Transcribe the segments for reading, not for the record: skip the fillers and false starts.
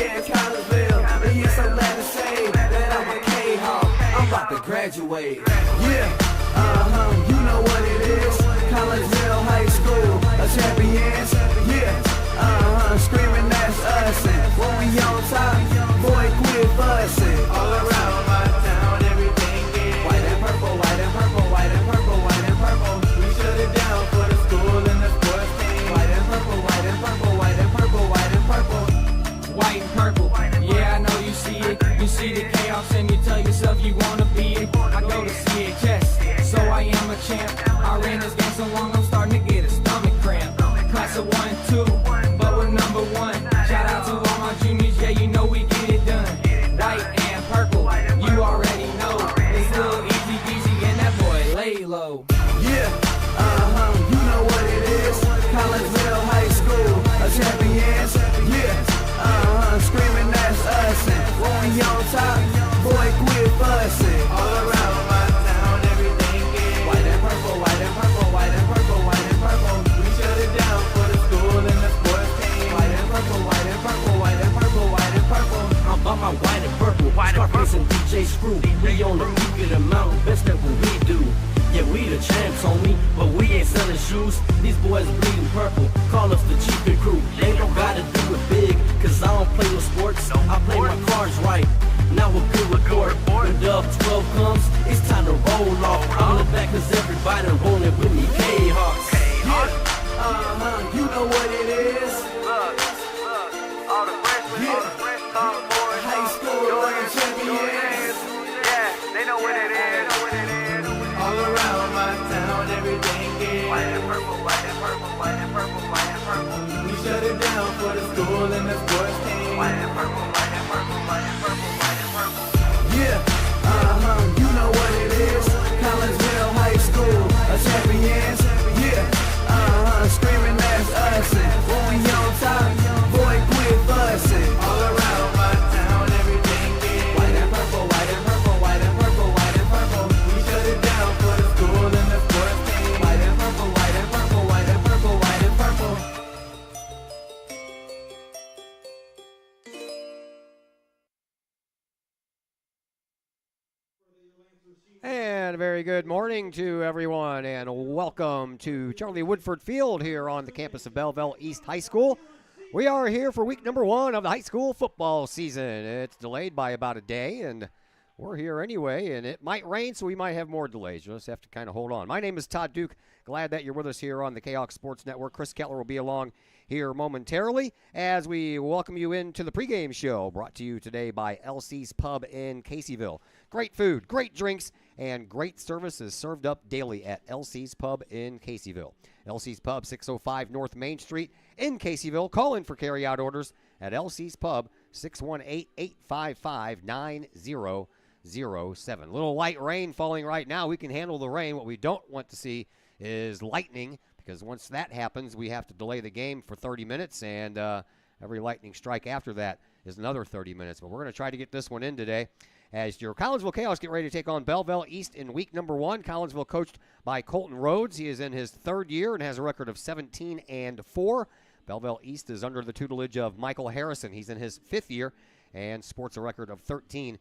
yeah, Collegeville. And yes, I'm glad to say that I'm a Kahok. I'm about to graduate. Yeah, you know what it is. Collegeville High School, a champions. Yeah, screaming that's us. And when we on top, boy, quit fussing. All around my town, everything is white and purple, white and purple, white and purple, white and purple. We shut it down for the school and the sports team. White and purple, white and purple, white and purple, white and purple. White and purple, yeah, I know you see it. You see the chaos and you tell yourself you wanna be it. I go to see it, yes, so I am a champ. I ran this game so long I'm starting to get a stomach cramp. Class of 1, 2, but we're number 1. Shout out to all my juniors, yeah, you know we get it done. White and purple, you already know. It's little easy peasy and that boy lay low. Yeah, you know what it is. Collegeville High School, a champions. Yeah, screaming that's us. And when we on top, boy, quit fussing. All around my town, everything is white and purple, white and purple, white and purple, white and purple. We shut it down for the school and the sports team. White and purple, white and purple, white and purple, white and purple. I'm about my white and purple, Scarface and DJ Screw. We on the peak of the mountain, best at what we do. Yeah, we the champs, homie, but we ain't selling shoes. These boys bleeding purple, call us the Chiefin' crew. They don't gotta do it big, cause I don't play with sports. I play my cards right, now a good report. When Dub 12 comes, it's time to roll off. I'm in the back cause everybody rolling with me, K-Hawks. Yeah, you know what it is. All the freshmen, all the boys, High school champions. yeah, they know what it is. All around my town, everything is White and purple, white and purple, white and purple, white and purple. we shut it down for the school and the sports team. White and purple, white and purple, white and purple, white and purple. Yeah, you know what it is. Collegeville High School, a champions. Yeah, screaming that's us. And when we on top, boy, quit fussing. All around my town, everything is white and purple, white and purple, white and purple, white and purple. We shut it down for the school and the sports team. White and purple, white and purple, white and purple, white and purple. And a very good morning to everyone, and welcome to Charlie Woodford Field here on the campus of Belleville East High School. We are here for week number 1 of the high school football season. It's delayed by about a day, and we're here anyway, and it might rain, so we might have more delays. You'll just have to kind of hold on. My name is Todd Duke. Glad that you're with us here on the Kahok Sports Network. Chris Kettler will be along here momentarily as we welcome you into the pregame show, brought to you today by LC's Pub in Caseyville. Great food, great drinks, and great service is served up daily at LC's Pub in Caseyville. LC's Pub, 605 North Main Street in Caseyville. Call in for carry-out orders at LC's Pub, 618-855-9007. Little light rain falling right now. We can handle the rain. What we don't want to see is lightning, because once that happens, we have to delay the game for 30 minutes, and every lightning strike after that is another 30 minutes. But we're going to try to get this one in today as your Collinsville Chaos get ready to take on Belleville East in week number 1. Collinsville coached by Colton Rhodes. He is in his 3rd year and has a record of 17-4. Belleville East is under the tutelage of Michael Harrison. He's in his 5th year and sports a record of 13-21.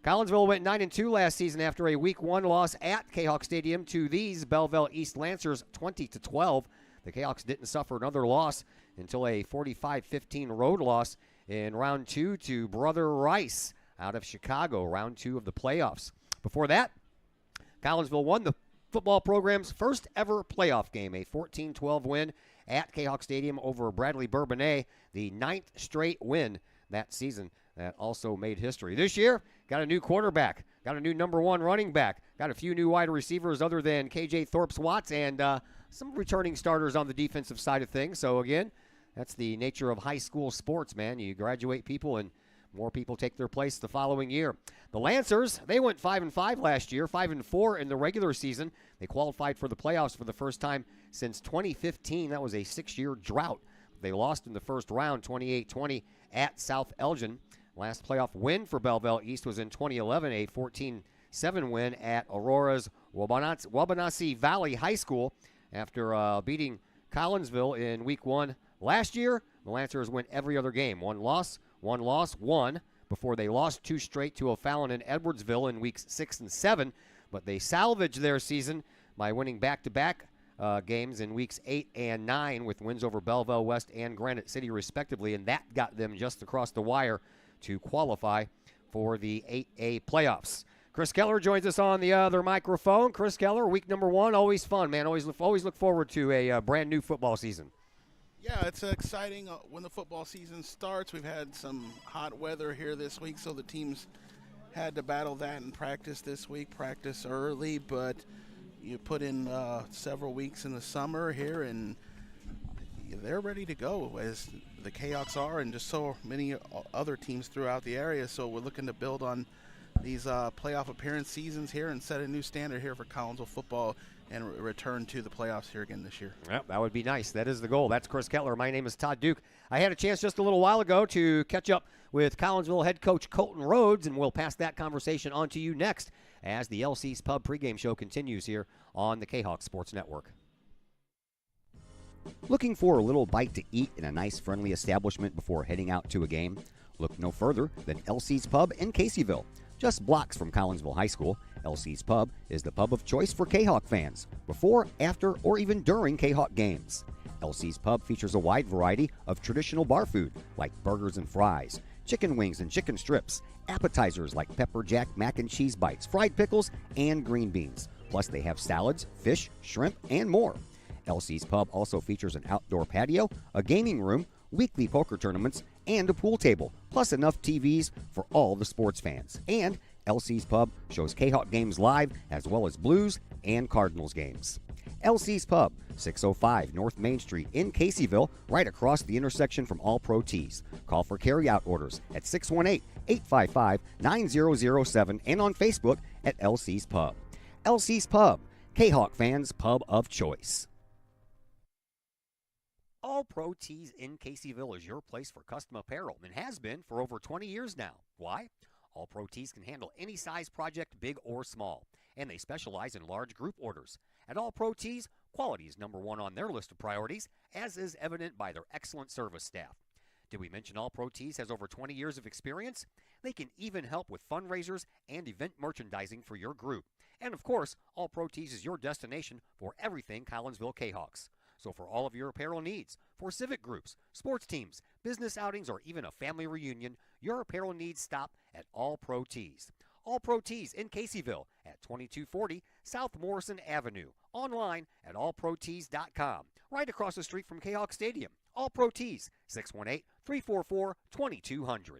Collinsville went 9-2 last season after a week 1 loss at Kahok Stadium to these Belleville East Lancers, 20-12. The Kahawks didn't suffer another loss until a 45-15 road loss in round 2 to Brother Rice out of Chicago, round 2 of the playoffs. Before that, Collinsville won the football program's first ever playoff game, a 14-12 win at Kahok Stadium over Bradley Bourbonnais, the 9th straight win that season. That also made history. This year, got a new quarterback, got a new number 1 running back, got a few new wide receivers other than KJ Thorpes-Watts, and some returning starters on the defensive side of things. So again, that's the nature of high school sports, man. You graduate people and more people take their place the following year. The Lancers, they went 5-5 last year, 5-4 in the regular season. They qualified for the playoffs for the first time since 2015. That was a 6-year drought. They lost in the first round, 28-20 at South Elgin. Last playoff win for Belleville East was in 2011, a 14-7 win at Aurora's Wabanasi Valley High School after beating Collinsville in week 1 Last year, the Lancers went every other game. One loss, one, before they lost 2 straight to O'Fallon and Edwardsville in weeks 6 and 7. But they salvaged their season by winning back-to-back games in weeks 8 and 9 with wins over Belleville West and Granite City, respectively, and that got them just across the wire to qualify for the 8A playoffs. Chris Keller joins us on the other microphone. Chris Keller, week number 1, always fun, man. Always look forward to a brand new football season. Yeah, it's exciting when the football season starts. We've had some hot weather here this week, so the teams had to battle that in practice this week, practice early, but you put in several weeks in the summer here, and they're ready to go, as the Kahoks are, and just so many other teams throughout the area. So we're looking to build on these playoff appearance seasons here and set a new standard here for Collinsville football and return to the playoffs here again this year. Yep, that would be nice. That is the goal. That's Chris Kettler. My name is Todd Duke. I had a chance just a little while ago to catch up with Collinsville head coach Colton Rhodes, and we'll pass that conversation on to you next as the LC's Pub pregame show continues here on the Kahok Sports Network. Looking for a little bite to eat in a nice, friendly establishment before heading out to a game? Look no further than LC's Pub in Caseyville. Just blocks from Collinsville High School, LC's Pub is the pub of choice for Kahok fans, before, after, or even during Kahok games. LC's Pub features a wide variety of traditional bar food like burgers and fries, chicken wings and chicken strips, appetizers like pepper jack mac and cheese bites, fried pickles, and green beans. Plus they have salads, fish, shrimp, and more. LC's Pub also features an outdoor patio, a gaming room, weekly poker tournaments, and a pool table, plus enough TVs for all the sports fans. And LC's Pub shows Kahok games live, as well as Blues and Cardinals games. LC's Pub, 605 North Main Street in Caseyville, right across the intersection from All Pro Tees. Call for carry-out orders at 618-855-9007 and on Facebook at LC's Pub. LC's Pub, Kahok fans' pub of choice. All Pro Tees in Caseyville is your place for custom apparel and has been for over 20 years now. Why? All Pro Tees can handle any size project, big or small, and they specialize in large group orders. At All Pro Tees, quality is number 1 on their list of priorities, as is evident by their excellent service staff. Did we mention All Pro Tees has over 20 years of experience? They can even help with fundraisers and event merchandising for your group. And of course, All Pro Tees is your destination for everything Collinsville Kahawks. So for all of your apparel needs, for civic groups, sports teams, business outings, or even a family reunion, your apparel needs stop at All Pro Tees. All Pro Tees in Caseyville at 2240 South Morrison Avenue. Online at allprotees.com. Right across the street from Kahok Stadium. All Pro Tees, 618-344-2200.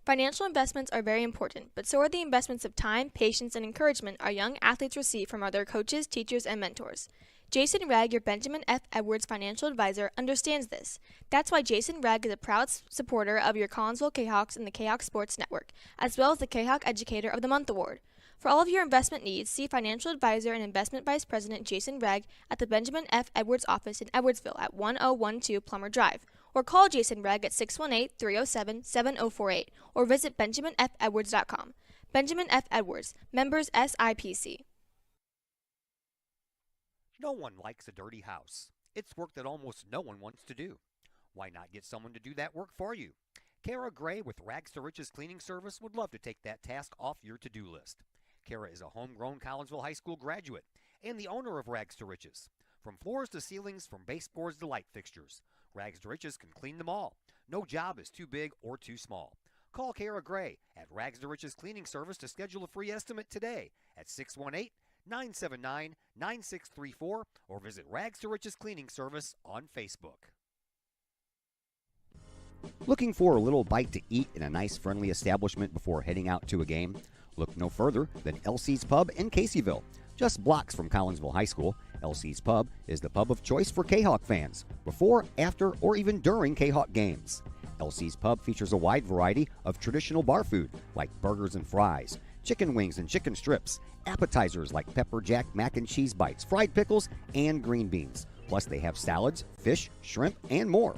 Financial investments are very important, but so are the investments of time, patience, and encouragement our young athletes receive from other coaches, teachers, and mentors. Jason Ragg, your Benjamin F. Edwards financial advisor, understands this. That's why Jason Ragg is a proud supporter of your Collinsville Kahawks and the Kahok Sports Network, as well as the Kahok Educator of the Month Award. For all of your investment needs, see financial advisor and investment vice president Jason Ragg at the Benjamin F. Edwards office in Edwardsville at 1012 Plummer Drive, or call Jason Ragg at 618-307-7048, or visit benjaminfedwards.com. Benjamin F. Edwards, members SIPC. No one likes a dirty house. It's work that almost no one wants to do. Why not get someone to do that work for you? Kara Gray with Rags to Riches Cleaning Service would love to take that task off your to-do list. Kara is a homegrown Collinsville High School graduate and the owner of Rags to Riches. From floors to ceilings, from baseboards to light fixtures, Rags to Riches can clean them all. No job is too big or too small. Call Kara Gray at Rags to Riches Cleaning Service to schedule a free estimate today at 618-979-9634 or visit Rags to Riches Cleaning Service on Facebook. Looking for a little bite to eat in a nice, friendly establishment before heading out to a game? Look no further than LC's Pub in Caseyville. Just blocks from Collinsville High School, LC's Pub is the pub of choice for Kahok fans, before, after, or even during Kahok games. LC's Pub features a wide variety of traditional bar food like burgers and fries, chicken wings and chicken strips, appetizers like pepper jack mac and cheese bites, fried pickles, and green beans. Plus they have salads, fish, shrimp, and more.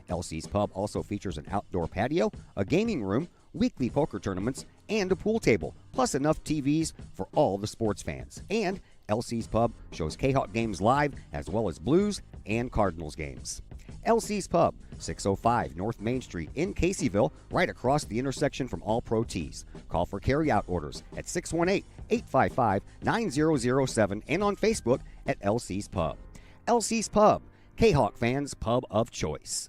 LC's Pub also features an outdoor patio, a gaming room, weekly poker tournaments, and a pool table, plus enough TVs for all the sports fans. And LC's Pub shows Kahok games live, as well as Blues and Cardinals games. LC's Pub, 605 North Main Street in Caseyville, right across the intersection from All Pro Tees. Call for carry-out orders at 618-855-9007 and on Facebook at LC's Pub. LC's Pub, Kahok fans' pub of choice.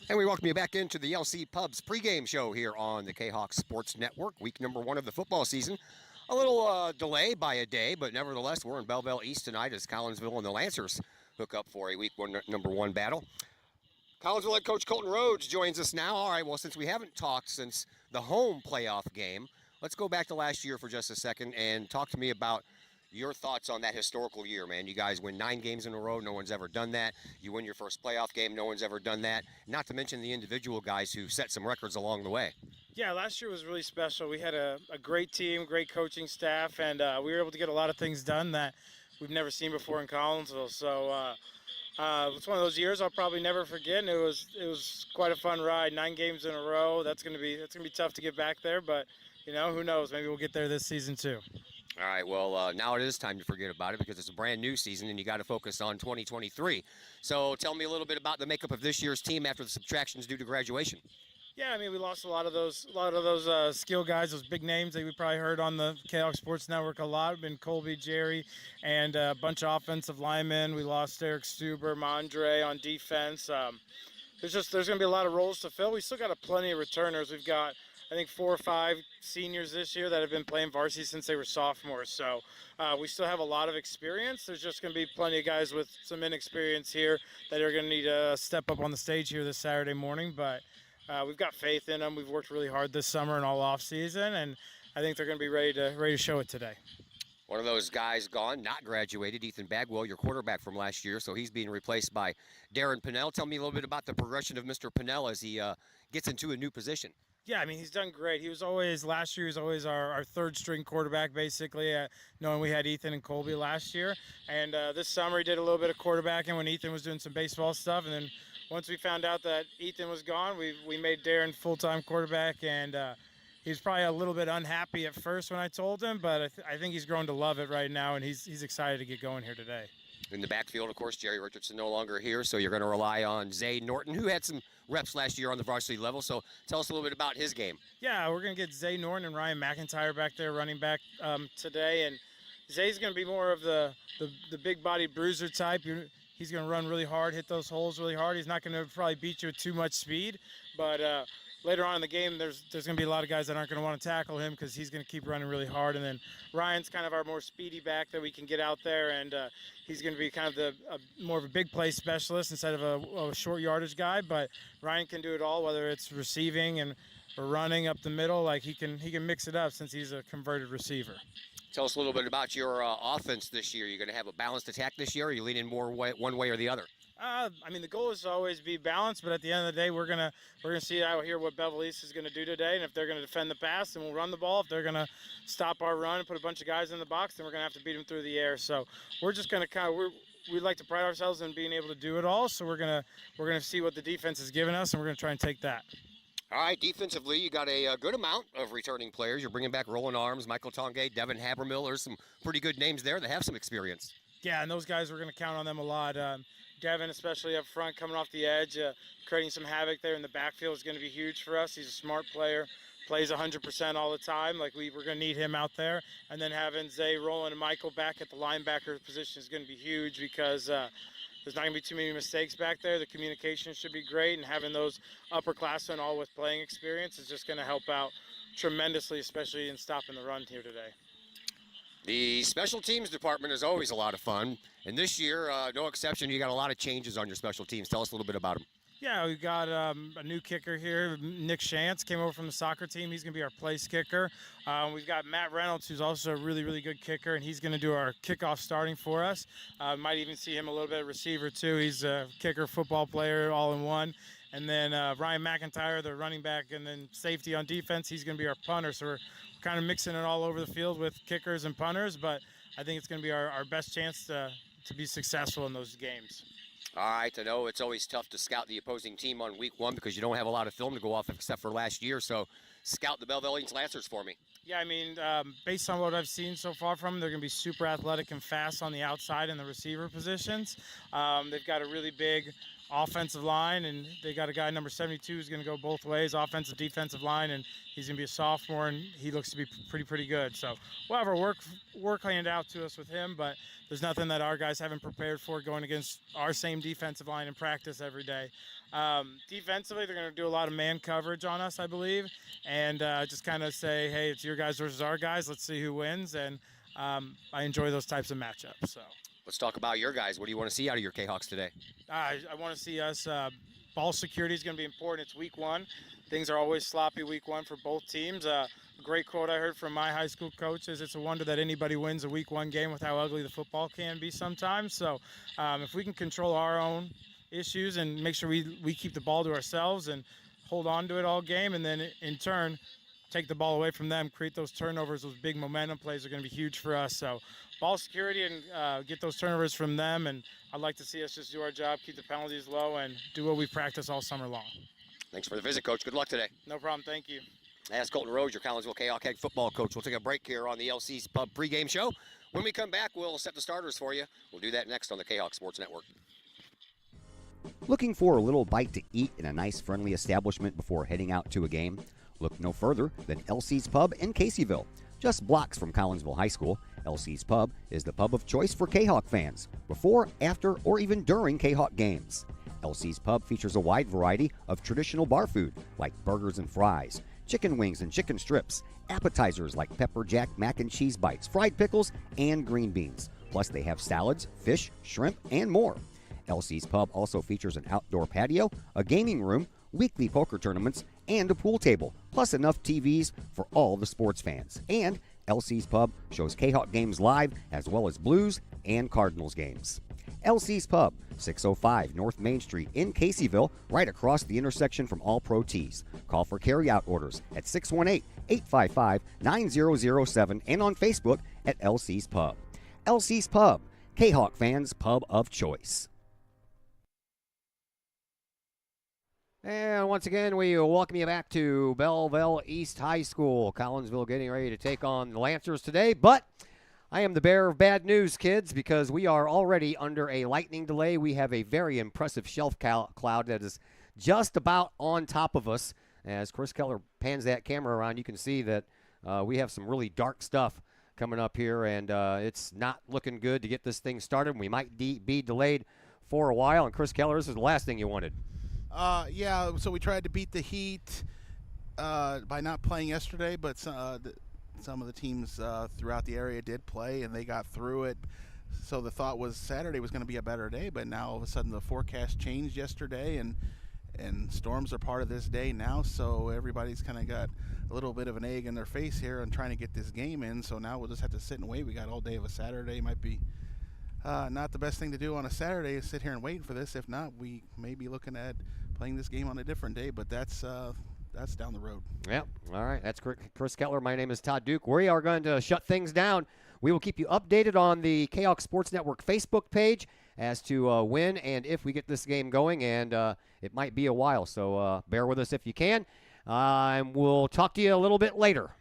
And we welcome you back into the LC Pubs pregame show here on the Kahok Sports Network, week number 1 of the football season. A little delay by a day, but nevertheless, we're in Belleville East tonight as Collinsville and the Lancers hook up for a week number 1 battle. Collinsville head coach Colton Rhodes joins us now. All right, well, since we haven't talked since the home playoff game, let's go back to last year for just a second and talk to me about your thoughts on that historical year, man. You guys win 9 games in a row. No one's ever done that. You win your first playoff game. No one's ever done that. Not to mention the individual guys who set some records along the way. Yeah, last year was really special. We had a great team, great coaching staff, and we were able to get a lot of things done that we've never seen before in Collinsville. So it's one of those years I'll probably never forget. And it was quite a fun ride. 9 games in a row. That's gonna be tough to get back there, but you know, who knows? Maybe we'll get there this season too. All right, well, now it is time to forget about it because it's a brand new season and you got to focus on 2023. So tell me a little bit about the makeup of this year's team after the subtractions due to graduation. Yeah, I mean, we lost a lot of those skill guys, those big names that we probably heard on the Kahok Sports Network a lot. Have been Colby, Jerry, and a bunch of offensive linemen. We lost Eric Stuber, Mondre on defense. There's going to be a lot of roles to fill. We still got plenty of returners. We've got, I think, 4 or 5 seniors this year that have been playing varsity since they were sophomores. So we still have a lot of experience. There's just going to be plenty of guys with some inexperience here that are going to need to step up on the stage here this Saturday morning. But we've got faith in them. We've worked really hard this summer and all off season, and I think they're going to be ready to show it today. One of those guys gone, not graduated, Ethan Bagwell, your quarterback from last year, so he's being replaced by Darren Pinnell. Tell me a little bit about the progression of Mr. Pinnell as he gets into a new position. Yeah, I mean, he's done great. Last year, he was always our third string quarterback, basically, knowing we had Ethan and Colby last year. And this summer, he did a little bit of quarterbacking when Ethan was doing some baseball stuff. And then once we found out that Ethan was gone, we made Darren full-time quarterback. And he was probably a little bit unhappy at first when I told him, but I think he's grown to love it right now, and he's excited to get going here today. In the backfield, of course, Jerry Richardson no longer here, so you're going to rely on Zay Norton, who had some reps last year on the varsity level. So tell us a little bit about his game. Yeah, we're going to get Zay Norton and Ryan McIntyre back there running back today. And Zay's going to be more of the big-bodied bruiser type. He's going to run really hard, hit those holes really hard. He's not going to probably beat you with too much speed. But later on in the game, there's going to be a lot of guys that aren't going to want to tackle him because he's going to keep running really hard. And then Ryan's kind of our more speedy back that we can get out there, and he's going to be kind of more of a big play specialist instead of a short yardage guy. But Ryan can do it all, whether it's receiving or running up the middle. Like he can mix it up since he's a converted receiver. Tell us a little bit about your offense this year. You're going to have a balanced attack this year, or are you leaning more one way or the other? I mean, the goal is to always be balanced, but at the end of the day, we're gonna see out here what Belleville East is gonna do today, and if they're gonna defend the pass, then we'll run the ball. If they're gonna stop our run and put a bunch of guys in the box, then we're gonna have to beat them through the air. So we're just gonna we like to pride ourselves in being able to do it all. So we're gonna see what the defense is giving us, and we're gonna try and take that. All right, defensively, you got a good amount of returning players. You're bringing back Roland Arms, Michael Tongay, Devin Habermill. There's some pretty good names there that have some experience. Yeah, and those guys, we're going to count on them a lot. Devin, especially up front, coming off the edge, creating some havoc there in the backfield is going to be huge for us. He's a smart player, plays 100% all the time. Like we're going to need him out there. And then having Zay, Roland, and Michael back at the linebacker position is going to be huge because there's not going to be too many mistakes back there. The communication should be great, and having those upperclassmen all with playing experience is just going to help out tremendously, especially in stopping the run here today. The special teams department is always a lot of fun, and this year, no exception, you got a lot of changes on your special teams. Tell us a little bit about them. Yeah, we've got a new kicker here. Nick Shantz came over from the soccer team. He's going to be our place kicker. We've got Matt Reynolds, who's also a really, really good kicker, and he's going to do our kickoff starting for us. Might even see him a little bit of receiver, too. He's a kicker, football player, all in one. And then Ryan McIntyre, the running back, and then safety on defense, he's going to be our punter. So we're kind of mixing it all over the field with kickers and punters, but I think it's going to be our best chance to be successful in those games. All right, I know it's always tough to scout the opposing team on week one because you don't have a lot of film to go off except for last year. So scout the Belleville East Lancers for me. Yeah, I mean, based on what I've seen so far from them, they're going to be super athletic and fast on the outside in the receiver positions. They've got a really big offensive line, and they got a guy number 72 who's going to go both ways, offensive, defensive line, and he's going to be a sophomore, and he looks to be pretty good. So we'll have our work handed out to us with him, but there's nothing that our guys haven't prepared for going against our same defensive line in practice every day. Defensively, they're going to do a lot of man coverage on us, I believe, and just kind of say, hey, it's your guys versus our guys. Let's see who wins, and I enjoy those types of matchups. So Let's talk about your guys. What do you want to see out of your Kahawks today? I want to see us. Ball security is going to be important. It's week one. Things are always sloppy week one for both teams. A great quote I heard from my high school coach is, it's a wonder that anybody wins a week one game with how ugly the football can be sometimes. So if we can control our own issues and make sure we keep the ball to ourselves and hold on to it all game, and then in turn take the ball away from them, create those turnovers, those big momentum plays are going to be huge for us. So ball security and get those turnovers from them, and I'd like to see us just do our job, keep the penalties low, and do what we practice all summer long. Thanks for the visit, Coach. Good luck today. No problem. Thank you. That's Colton Rose, your Collinsville Kahawk head football coach. We'll take a break here on the LC's Pub pregame show. When we come back, we'll set the starters for you. We'll do that next on the Kahawk Sports Network. Looking for a little bite to eat in a nice, friendly establishment before heading out to a game? Look no further than LC's Pub in Caseyville. Just blocks from Collinsville High School, LC's Pub is the pub of choice for Kahawk fans, before, after, or even during Kahawk games. LC's Pub features a wide variety of traditional bar food like burgers and fries, chicken wings and chicken strips, appetizers like pepper jack mac and cheese bites, fried pickles, and green beans. Plus they have salads, fish, shrimp, and more. LC's Pub also features an outdoor patio, a gaming room, weekly poker tournaments, and a pool table, plus enough TVs for all the sports fans. And LC's Pub shows Kahawk games live, as well as Blues and Cardinals games. LC's Pub, 605 North Main Street in Caseyville, right across the intersection from All Pro Tees. Call for carry-out orders at 618-855-9007 and on Facebook at LC's Pub. LC's Pub, Kahawk fans' pub of choice. And once again, we welcome you back to Belleville East High School. Collinsville getting ready to take on the Lancers today, but I am the bearer of bad news, kids, because we are already under a lightning delay. We have a very impressive shelf cloud that is just about on top of us. As Chris Keller pans that camera around, you can see that we have some really dark stuff coming up here, and it's not looking good to get this thing started. We might be delayed for a while, and Chris Keller, this is the last thing you wanted. Yeah, so we tried to beat the heat by not playing yesterday, but some of the teams throughout the area did play, and they got through it. So the thought was Saturday was going to be a better day, but now all of a sudden the forecast changed yesterday, and storms are part of this day now, so everybody's kind of got a little bit of an egg in their face here and trying to get this game in. So now we'll just have to sit and wait. We got all day of a Saturday. Might be not the best thing to do on a Saturday is sit here and wait for this. If not, we may be looking at playing this game on a different day, but that's down the road. Yeah, all right. That's Chris Kettler. My name is Todd Duke. We are going to shut things down. We will keep you updated on the Kahawk Sports Network Facebook page as to when and if we get this game going, and it might be a while, so bear with us if you can. And we'll talk to you a little bit later.